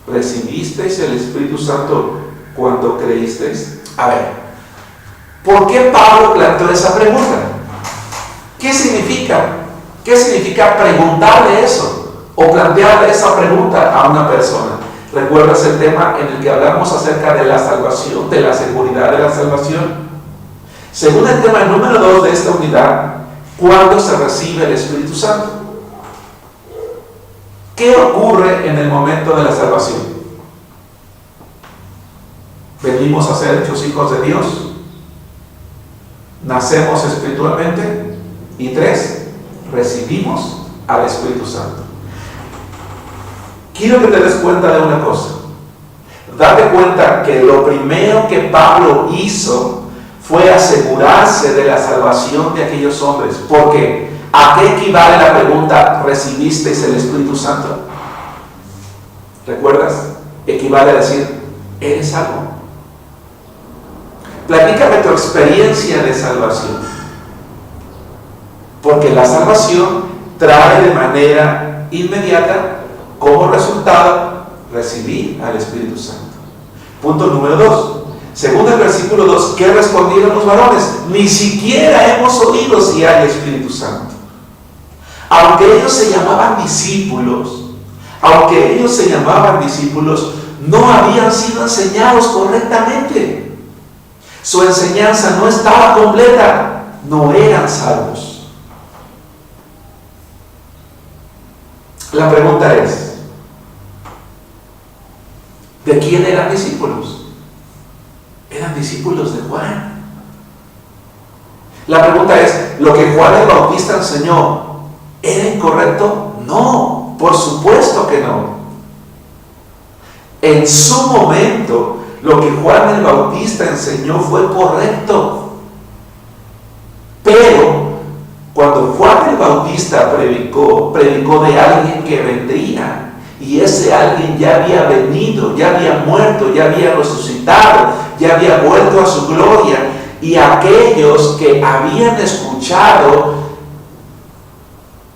¿recibisteis el Espíritu Santo cuando creísteis? A ver, ¿por qué Pablo planteó esa pregunta? ¿Qué significa? ¿Qué significa preguntarle eso? O plantearle esa pregunta a una persona. ¿Recuerdas el tema en el que hablamos acerca de la salvación, de la seguridad de la salvación? Según el tema número 2 de esta unidad, ¿cuándo se recibe el Espíritu Santo? ¿Qué ocurre en el momento de la salvación? Venimos a ser hechos hijos de Dios, nacemos espiritualmente, y 3, recibimos al Espíritu Santo. Quiero que te des cuenta de una cosa. Date cuenta que lo primero que Pablo hizo fue asegurarse de la salvación de aquellos hombres. ¿Por qué? ¿A qué equivale la pregunta: ¿recibisteis el Espíritu Santo? ¿Recuerdas? Equivale a decir: ¿eres salvo? Platícame tu experiencia de salvación. Porque la salvación trae de manera inmediata, como resultado, recibir al Espíritu Santo. Punto número 2. Según el versículo 2, ¿qué respondieron los varones? Ni siquiera hemos oído si hay Espíritu Santo. Aunque ellos se llamaban discípulos, no habían sido enseñados correctamente. Su enseñanza no estaba completa, no eran salvos. La pregunta es: ¿de quién eran discípulos? Eran discípulos de Juan. La pregunta es: ¿lo que Juan el Bautista enseñó era incorrecto? No, por supuesto que no. En su momento, lo que Juan el Bautista enseñó fue correcto. Pero cuando Juan el Bautista predicó de alguien que vendría, y ese alguien ya había venido, ya había muerto, ya había resucitado, ya había vuelto a su gloria, y aquellos que habían escuchado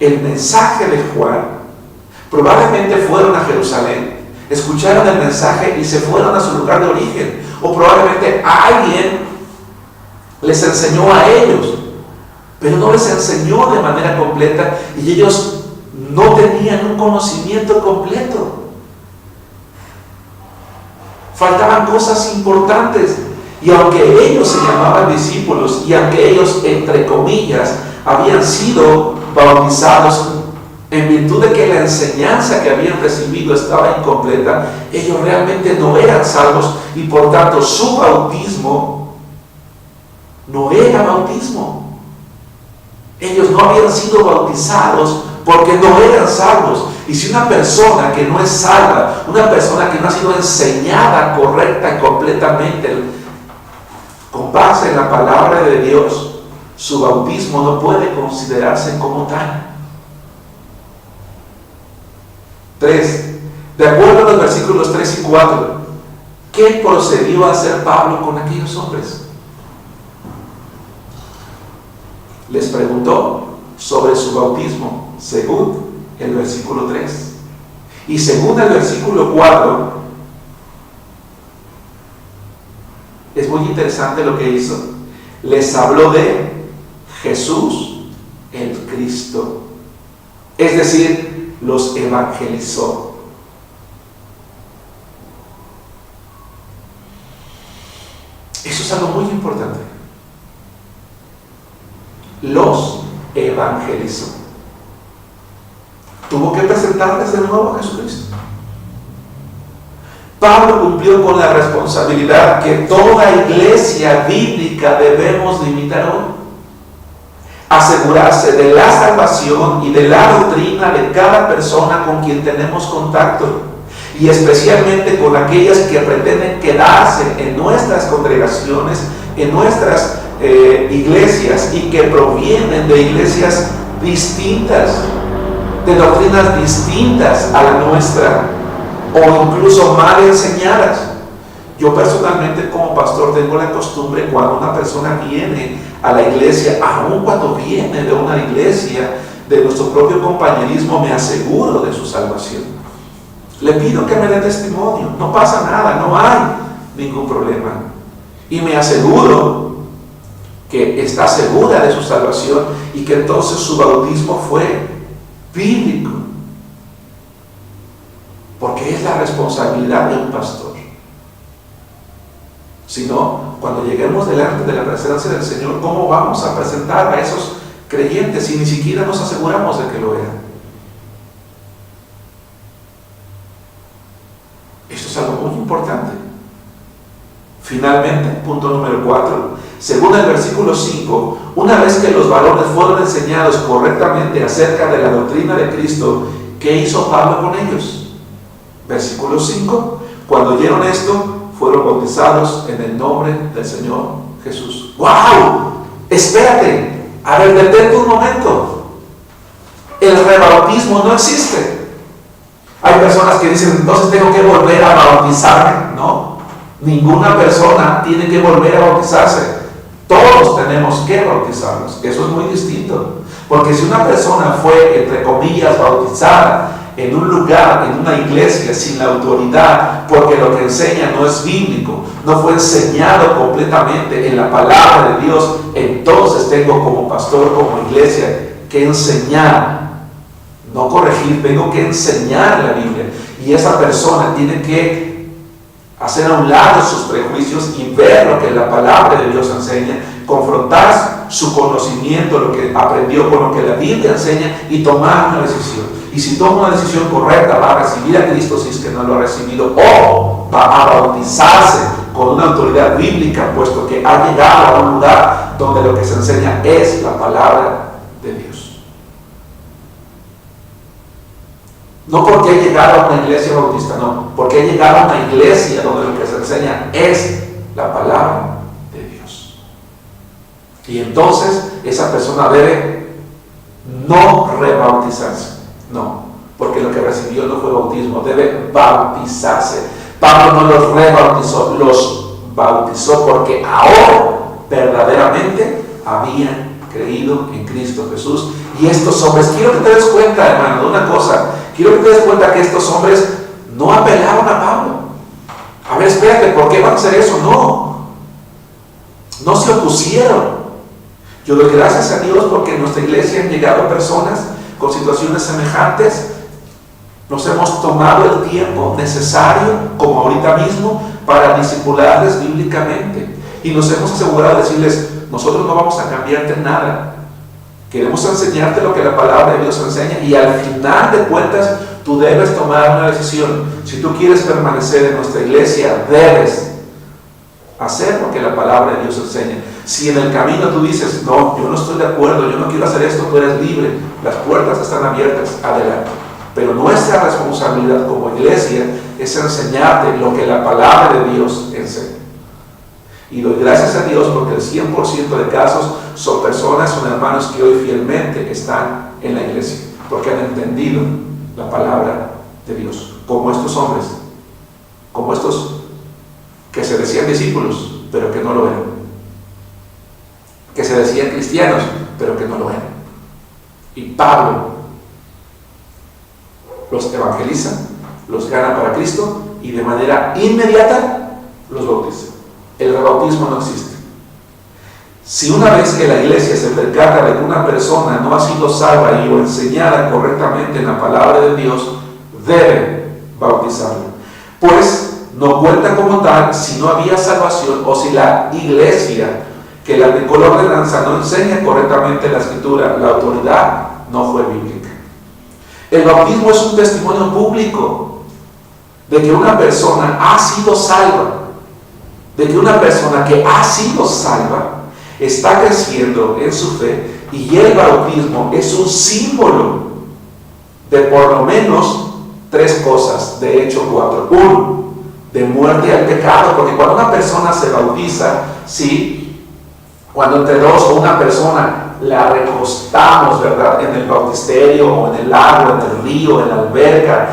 el mensaje de Juan probablemente fueron a Jerusalén, escucharon el mensaje y se fueron a su lugar de origen, o probablemente alguien les enseñó a ellos, pero no les enseñó de manera completa, y ellos no tenían un conocimiento completo. Faltaban cosas importantes. Y aunque ellos se llamaban discípulos, y aunque ellos, entre comillas, habían sido bautizados en virtud de que la enseñanza que habían recibido estaba incompleta, ellos realmente no eran salvos y por tanto su bautismo no era bautismo. Ellos no habían sido bautizados porque no eran salvos. Y si una persona que no es salva, una persona que no ha sido enseñada correcta y completamente con base en la palabra de Dios, su bautismo no puede considerarse como tal. 3. De acuerdo a los versículos 3 y 4, ¿qué procedió a hacer Pablo con aquellos hombres? Les preguntó sobre su bautismo, según el versículo 3. Y según el versículo 4, es muy interesante lo que hizo. Les habló de Jesús el Cristo. Es decir, los evangelizó. Eso es algo muy importante. Los evangelizó. Tuvo que presentarles de nuevo a Jesucristo. Pablo cumplió con la responsabilidad que toda iglesia bíblica debemos de imitar hoy. Asegurarse de la salvación y de la doctrina de cada persona con quien tenemos contacto, y especialmente con aquellas que pretenden quedarse en nuestras congregaciones, en nuestras iglesias, y que provienen de iglesias distintas, de doctrinas distintas a la nuestra, o incluso mal enseñadas. Yo personalmente como pastor tengo la costumbre, cuando una persona viene a la iglesia, aun cuando viene de una iglesia de nuestro propio compañerismo, me aseguro de su salvación. Le pido que me dé testimonio, no pasa nada, no hay ningún problema. Y me aseguro que está segura de su salvación y que entonces su bautismo fue bíblico. Porque es la responsabilidad de un pastor. Si no, cuando lleguemos delante de la presencia del Señor, ¿cómo vamos a presentar a esos creyentes si ni siquiera nos aseguramos de que lo eran? Esto es algo muy importante. Finalmente, punto número 4, según el versículo 5, una vez que los varones fueron enseñados correctamente acerca de la doctrina de Cristo, ¿qué hizo Pablo con ellos? Versículo 5, cuando oyeron esto, fueron bautizados en el nombre del Señor Jesús. ¡Wow! Espérate, a ver, detente un momento. El rebautismo no existe. Hay personas que dicen, entonces tengo que volver a bautizarme. No, ninguna persona tiene que volver a bautizarse. Todos tenemos que bautizarnos. Eso es muy distinto. Porque si una persona fue, entre comillas, bautizada en un lugar, en una iglesia, sin la autoridad, porque lo que enseña no es bíblico, no fue enseñado completamente en la palabra de Dios, entonces tengo como pastor, como iglesia, que enseñar, no corregir, tengo que enseñar la Biblia. Y esa persona tiene que hacer a un lado sus prejuicios y ver lo que la palabra de Dios enseña, confrontar su conocimiento, lo que aprendió con lo que la Biblia enseña, y tomar una decisión. Y si toma una decisión correcta, va a recibir a Cristo si es que no lo ha recibido, o va a bautizarse con una autoridad bíblica, puesto que ha llegado a un lugar donde lo que se enseña es la palabra de Dios. No porque ha llegado a una iglesia bautista, no, porque ha llegado a una iglesia donde lo que se enseña es la palabra de Dios. Y entonces esa persona debe no rebautizarse. No, porque lo que recibió no fue bautismo, debe bautizarse. Pablo no los rebautizó, los bautizó porque ahora verdaderamente habían creído en Cristo Jesús. Y estos hombres, quiero que te des cuenta, hermano, de una cosa. Quiero que te des cuenta que estos hombres no apelaron a Pablo. A ver, espérate, ¿por qué van a hacer eso? No se opusieron. Yo doy gracias a Dios porque en nuestra iglesia han llegado personas con situaciones semejantes. Nos hemos tomado el tiempo necesario, como ahorita mismo, para discipularles bíblicamente. Y nos hemos asegurado de decirles, nosotros no vamos a cambiarte nada. Queremos enseñarte lo que la palabra de Dios enseña y al final de cuentas tú debes tomar una decisión. Si tú quieres permanecer en nuestra iglesia, debes hacer lo que la palabra de Dios enseña. Si en el camino tú dices, no, yo no estoy de acuerdo, yo no quiero hacer esto, tú eres libre, las puertas están abiertas, adelante. Pero nuestra responsabilidad como iglesia es enseñarte lo que la palabra de Dios enseña. Y doy gracias a Dios porque el 100% de casos son personas, son hermanos que hoy fielmente están en la iglesia, porque han entendido la palabra de Dios, como estos hombres, como estos que se decían discípulos, pero que no lo eran, que se decían cristianos, pero que no lo eran. Y Pablo los evangeliza, los gana para Cristo y de manera inmediata los bautiza. El rebautismo no existe. Si una vez que la iglesia se percata de que una persona no ha sido salva y o enseñada correctamente en la palabra de Dios, debe bautizarla, pues no cuenta como tal si no había salvación o si la iglesia que la aplicó la ordenanza no enseña correctamente la escritura, la autoridad no fue bíblica. El bautismo es un testimonio público de que una persona ha sido salva, de que una persona que ha sido salva está creciendo en su fe, y el bautismo es un símbolo de por lo menos 3 cosas, de hecho 4. 1, de muerte al pecado, porque cuando una persona se bautiza, ¿sí? Cuando entre dos o una persona la recostamos, ¿verdad?, en el bautisterio o en el lago, en el río, en la alberca,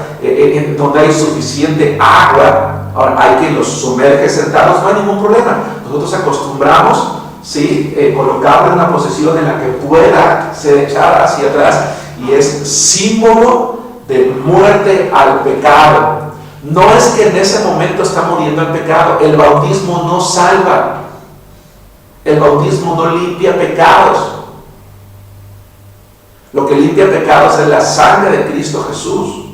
donde hay suficiente agua, ahora hay quien los sumerge sentados, no hay ningún problema. Nosotros acostumbramos, ¿sí?, colocarlo en una posición en la que pueda ser echada hacia atrás, y es símbolo de muerte al pecado. No es que en ese momento está muriendo el pecado. El bautismo no salva, el bautismo no limpia pecados. Lo que limpia pecados es la sangre de Cristo Jesús.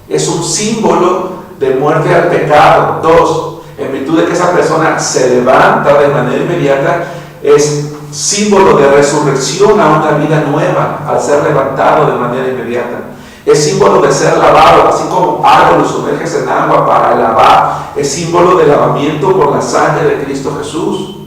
Es un símbolo de muerte al pecado. 2, en virtud de que esa persona se levanta de manera inmediata, es símbolo de resurrección a una vida nueva al ser levantado de manera inmediata. Es símbolo de ser lavado, así como algo lo sumerges en agua para lavar. Es símbolo de lavamiento por la sangre de Cristo Jesús.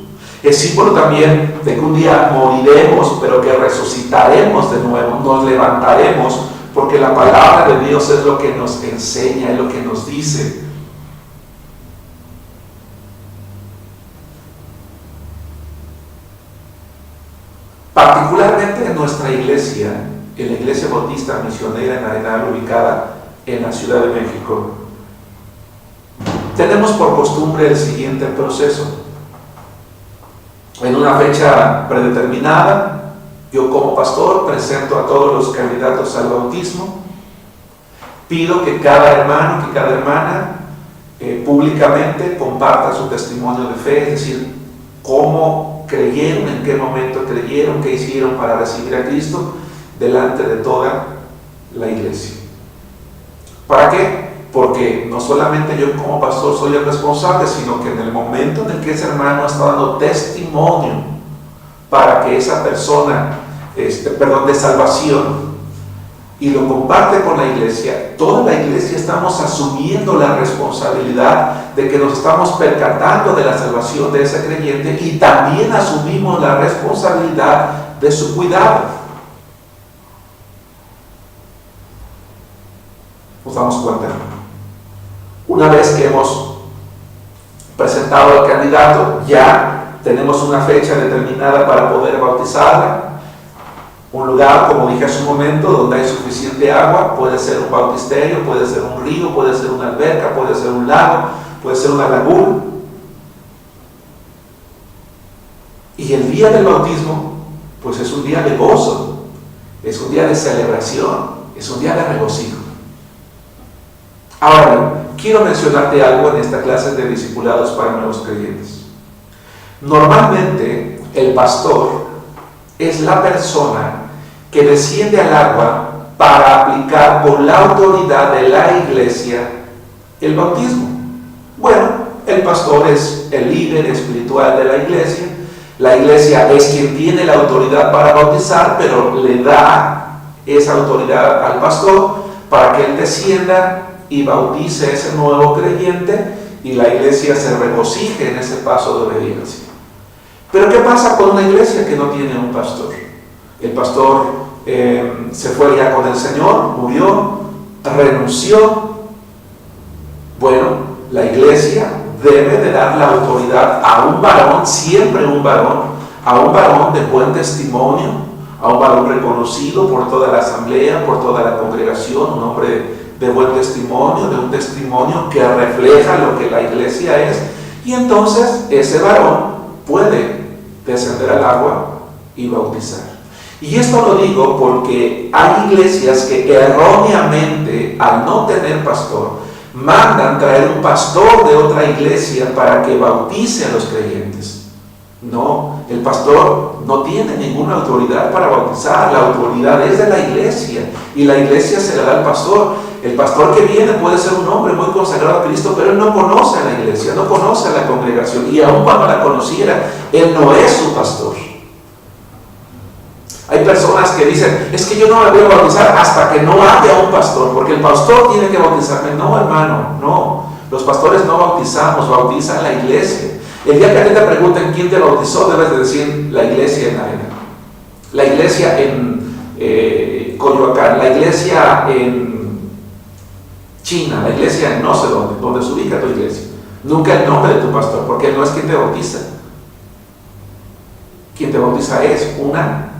Es símbolo también de que un día moriremos, pero que resucitaremos de nuevo, nos levantaremos, porque la palabra de Dios es lo que nos enseña, es lo que nos dice. Particularmente en nuestra iglesia, en la Iglesia Bautista Misionera en Arenal, ubicada en la Ciudad de México, tenemos por costumbre el siguiente proceso. En una fecha predeterminada, yo como pastor presento a todos los candidatos al bautismo, pido que cada hermano, que cada hermana públicamente comparta su testimonio de fe, es decir, cómo creyeron, en qué momento creyeron, qué hicieron para recibir a Cristo, delante de toda la iglesia. ¿Para qué? Porque no solamente yo como pastor soy el responsable, sino que en el momento en el que ese hermano está dando testimonio para que esa persona, de salvación, y lo comparte con la iglesia, toda la iglesia estamos asumiendo la responsabilidad de que nos estamos percatando de la salvación de ese creyente, y también asumimos la responsabilidad de su cuidado. Nos damos cuenta. Una vez que hemos presentado al candidato, ya tenemos una fecha determinada para poder bautizarla. Un lugar, como dije hace un momento, donde hay suficiente agua. Puede ser un bautisterio, puede ser un río, puede ser una alberca, puede ser un lago, puede ser una laguna. Y el día del bautismo, pues es un día de gozo, es un día de celebración, es un día de regocijo. Ahora, quiero mencionarte algo en esta clase de discipulados para nuevos creyentes. Normalmente, el pastor es la persona que desciende al agua para aplicar con la autoridad de la iglesia el bautismo. Bueno, el pastor es el líder espiritual de la iglesia, La iglesia es quien tiene la autoridad para bautizar, pero le da esa autoridad al pastor para que él descienda y bautice a ese nuevo creyente, y la iglesia se regocije en ese paso de obediencia. Pero ¿qué pasa con una iglesia que no tiene un pastor? El pastor se fue ya con el Señor, murió, renunció. Bueno, la iglesia debe de dar la autoridad a un varón, siempre un varón, a un varón de buen testimonio, a un varón reconocido por toda la asamblea, por toda la congregación, un hombre de buen testimonio, de un testimonio que refleja lo que la iglesia es, y entonces ese varón puede descender al agua y bautizar. Y esto lo digo porque hay iglesias que erróneamente, al no tener pastor, mandan traer un pastor de otra iglesia para que bautice a los creyentes. No, el pastor no tiene ninguna autoridad para bautizar, la autoridad es de la iglesia, y la iglesia se la da al pastor. El pastor que viene puede ser un hombre muy consagrado a Cristo, pero él no conoce a la iglesia, no conoce a la congregación, y aun cuando la conociera, él no es su pastor. Hay personas que dicen, es que yo no me voy a bautizar hasta que no haya un pastor, porque el pastor tiene que bautizarme. No, hermano, no. Los pastores no bautizamos, bautizan la iglesia. El día que a ti te pregunten quién te bautizó, debes de decir la iglesia en Arena, la iglesia en Coyoacán, la iglesia en China, la iglesia en no sé dónde, donde se ubica tu iglesia. Nunca el nombre de tu pastor, porque él no es quien te bautiza. Quien te bautiza es una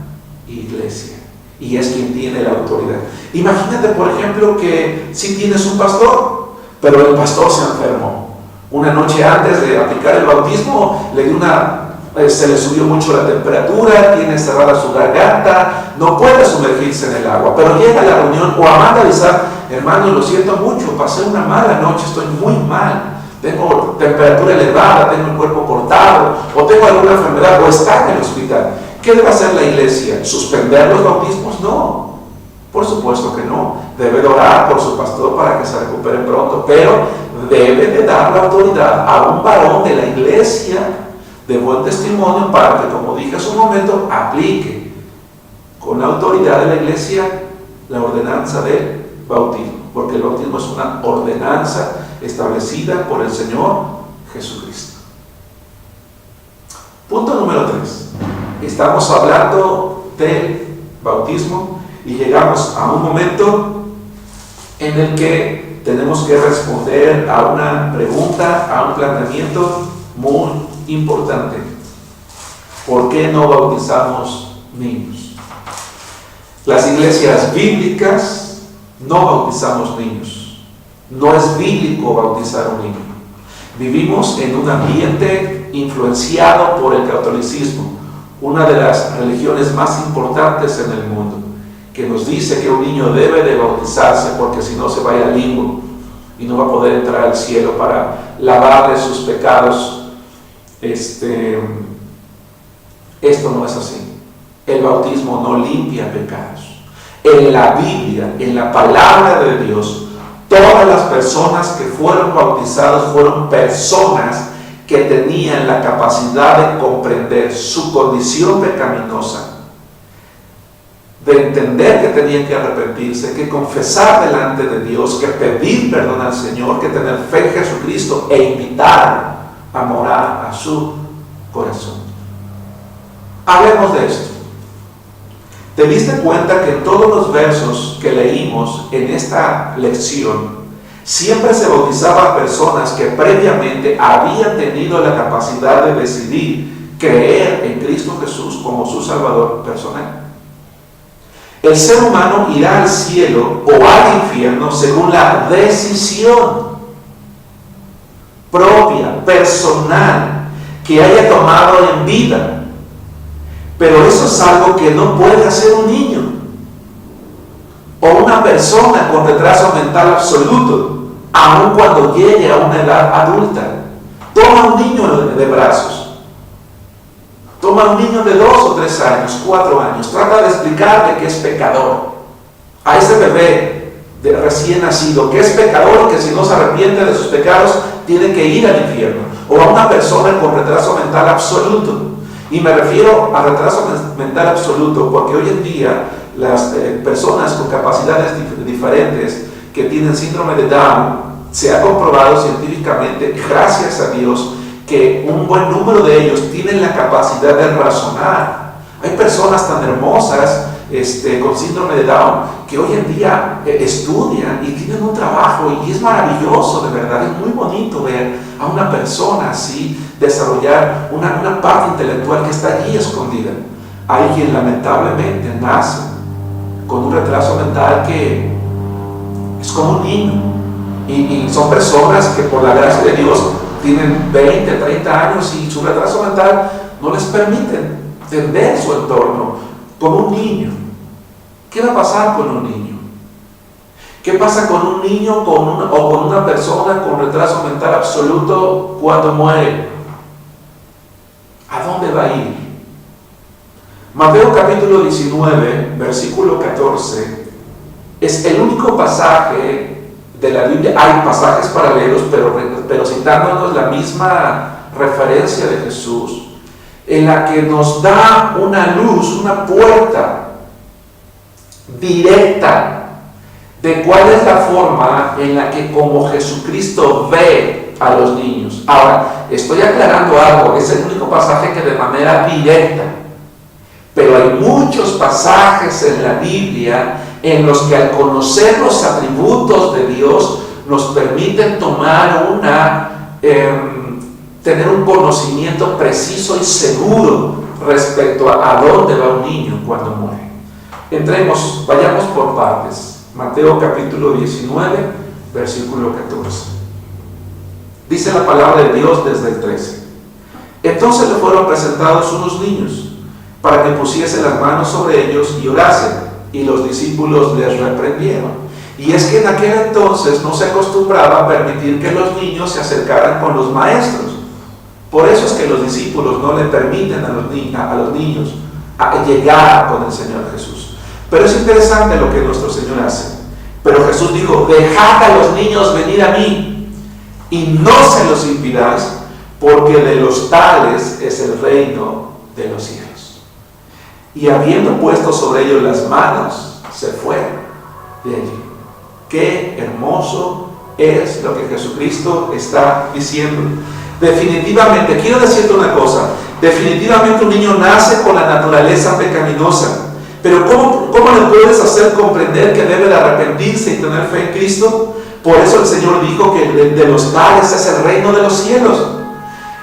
iglesia, y es quien tiene la autoridad. Imagínate, por ejemplo, que si tienes un pastor, pero el pastor se enfermó. Una noche antes de aplicar el bautismo, se le subió mucho la temperatura, tiene cerrada su garganta, no puede sumergirse en el agua, pero llega a la reunión o manda avisar, hermano, lo siento mucho, pasé una mala noche, estoy muy mal, tengo temperatura elevada, tengo el cuerpo cortado, o tengo alguna enfermedad, o está en el hospital. ¿Qué debe hacer la iglesia? ¿Suspender los bautismos? No, por supuesto que no. Debe de orar por su pastor para que se recupere pronto, pero debe de dar la autoridad a un varón de la iglesia de buen testimonio para que, como dije hace un momento, aplique con la autoridad de la iglesia la ordenanza del bautismo, porque el bautismo es una ordenanza establecida por el Señor Jesucristo. Punto número 3. Estamos hablando del bautismo y llegamos a un momento en el que tenemos que responder a una pregunta, a un planteamiento muy importante. ¿Por qué no bautizamos niños? Las iglesias bíblicas no bautizamos niños. No es bíblico bautizar a un niño. Vivimos en un ambiente influenciado por el catolicismo, una de las religiones más importantes en el mundo, que nos dice que un niño debe de bautizarse porque si no se va al limbo y no va a poder entrar al cielo para lavar de sus pecados. Esto no es así. El bautismo no limpia pecados. En la Biblia, en la palabra de Dios, todas las personas que fueron bautizadas fueron personas que tenían la capacidad de comprender su condición pecaminosa, de entender que tenían que arrepentirse, que confesar delante de Dios, que pedir perdón al Señor, que tener fe en Jesucristo e invitar a morar a su corazón. Hablemos de esto. ¿Te diste cuenta que en todos los versos que leímos en esta lección siempre se bautizaba a personas que previamente habían tenido la capacidad de decidir creer en Cristo Jesús como su Salvador personal? El ser humano irá al cielo o al infierno según la decisión propia, personal, que haya tomado en vida. Pero eso es algo que no puede hacer un niño o una persona con retraso mental absoluto, aun cuando llegue a una edad adulta. Toma un niño de brazos, toma un niño de 2 o 3 años, 4 años, trata de explicarle que es pecador a ese bebé recién nacido, que es pecador, que si no se arrepiente de sus pecados tiene que ir al infierno, o a una persona con retraso mental absoluto. Y me refiero a retraso mental absoluto, porque hoy en día las personas con capacidades diferentes que tienen síndrome de Down, se ha comprobado científicamente, gracias a Dios, que un buen número de ellos tienen la capacidad de razonar. Hay personas tan hermosas con síndrome de Down que hoy en día estudian y tienen un trabajo, y es maravilloso, de verdad, es muy bonito ver a una persona así desarrollar una parte intelectual que está allí escondida. Hay quien lamentablemente nace con un retraso mental que es como un niño, y son personas que por la gracia de Dios tienen 20, 30 años y su retraso mental no les permite entender su entorno como un niño. ¿Qué va a pasar con un niño? ¿Qué pasa con un niño o con una persona con retraso mental absoluto cuando muere? ¿A dónde va a ir? Mateo capítulo 19, versículo 14, es el único pasaje de la Biblia. Hay pasajes paralelos, pero citándonos la misma referencia de Jesús, en la que nos da una luz, una puerta directa de cuál es la forma en la que como Jesucristo ve a los niños. Ahora, estoy aclarando algo, es el único pasaje que de manera directa, pero hay muchos pasajes en la Biblia en los que al conocer los atributos de Dios nos permiten tomar tener un conocimiento preciso y seguro respecto a dónde va un niño cuando muere. Vayamos por partes. Mateo capítulo 19, versículo 14. Dice la palabra de Dios desde el 13. Entonces le fueron presentados unos niños para que pusiesen las manos sobre ellos y orasen, y los discípulos les reprendieron. Y es que en aquel entonces no se acostumbraba a permitir que los niños se acercaran con los maestros. Por eso es que los discípulos no le permiten a los niños a llegar con el Señor Jesús. Pero es interesante lo que nuestro Señor hace. Pero Jesús dijo: dejad a los niños venir a mí, y no se los impidáis, porque de los tales es el reino de los cielos. Y habiendo puesto sobre ellos las manos, se fueron de allí. Qué hermoso es lo que Jesucristo está diciendo. Definitivamente, quiero decirte una cosa, definitivamente un niño nace con la naturaleza pecaminosa, pero ¿cómo le puedes hacer comprender que debe de arrepentirse y tener fe en Cristo? Por eso el Señor dijo que de los tales es el reino de los cielos.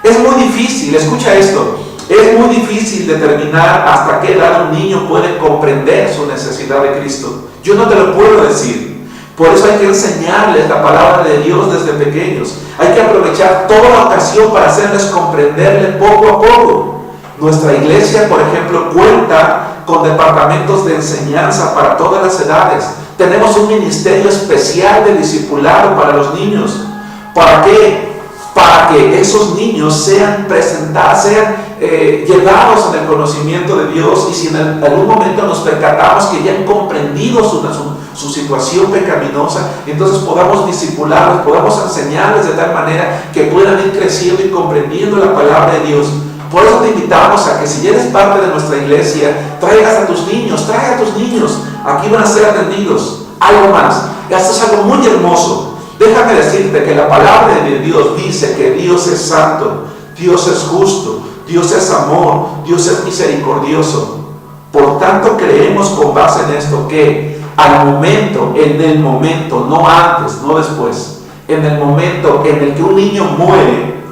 Es muy difícil, escucha esto, es muy difícil determinar hasta qué edad un niño puede comprender su necesidad de Cristo. Yo no te lo puedo decir. Por eso hay que enseñarles la palabra de Dios desde pequeños. Hay que aprovechar toda ocasión para hacerles comprenderle poco a poco. Nuestra iglesia, por ejemplo, cuenta con departamentos de enseñanza para todas las edades. Tenemos un ministerio especial de discipulado para los niños. ¿Para qué? Para que esos niños sean presentados, llevados en el conocimiento de Dios, y si en algún momento nos percatamos que ya han comprendido su situación pecaminosa, entonces podamos discipularlos, podamos enseñarles de tal manera que puedan ir creciendo y comprendiendo la palabra de Dios. Por eso te invitamos a que, si eres parte de nuestra iglesia, traigas a tus niños, trae a tus niños, aquí van a ser atendidos. Algo más, esto es algo muy hermoso. Déjame decirte que la palabra de Dios dice que Dios es santo, Dios es justo, Dios es amor, Dios es misericordioso. Por tanto, creemos con base en esto que en el momento, no antes, no después, en el momento en el que un niño muere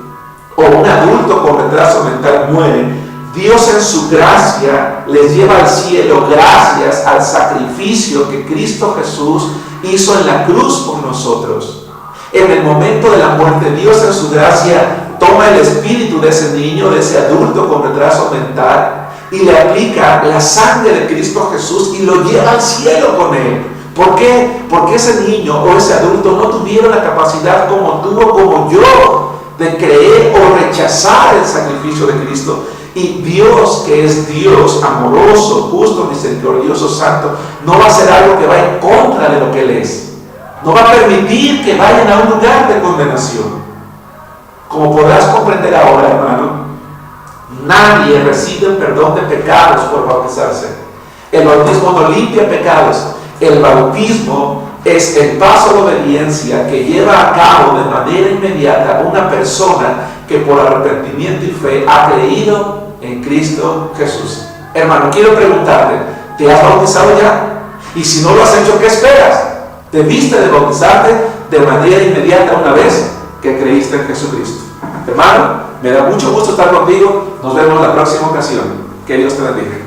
o un adulto con retraso mental muere, Dios en su gracia les lleva al cielo gracias al sacrificio que Cristo Jesús hizo en la cruz por nosotros. En el momento de la muerte, Dios en su gracia toma el espíritu de ese niño, de ese adulto con retraso mental, y le aplica la sangre de Cristo Jesús y lo lleva al cielo con él. ¿Por qué? Porque ese niño o ese adulto no tuvieron la capacidad como tú o como yo de creer o rechazar el sacrificio de Cristo. Y Dios, que es Dios amoroso, justo, misericordioso, santo, no va a hacer algo que va en contra de lo que Él es. No va a permitir que vayan a un lugar de condenación. Como podrás comprender ahora, hermano, Nadie recibe perdón de pecados por bautizarse. El bautismo no limpia pecados. El bautismo es el paso de obediencia que lleva a cabo de manera inmediata una persona que por arrepentimiento y fe ha creído en Cristo Jesús. Hermano, quiero preguntarte, ¿te has bautizado ya? Y si no lo has hecho, ¿qué esperas? Debiste de bautizarte de manera inmediata una vez que creíste en Jesucristo. Hermano, me da mucho gusto estar contigo. Nos vemos en la próxima ocasión. Que Dios te bendiga.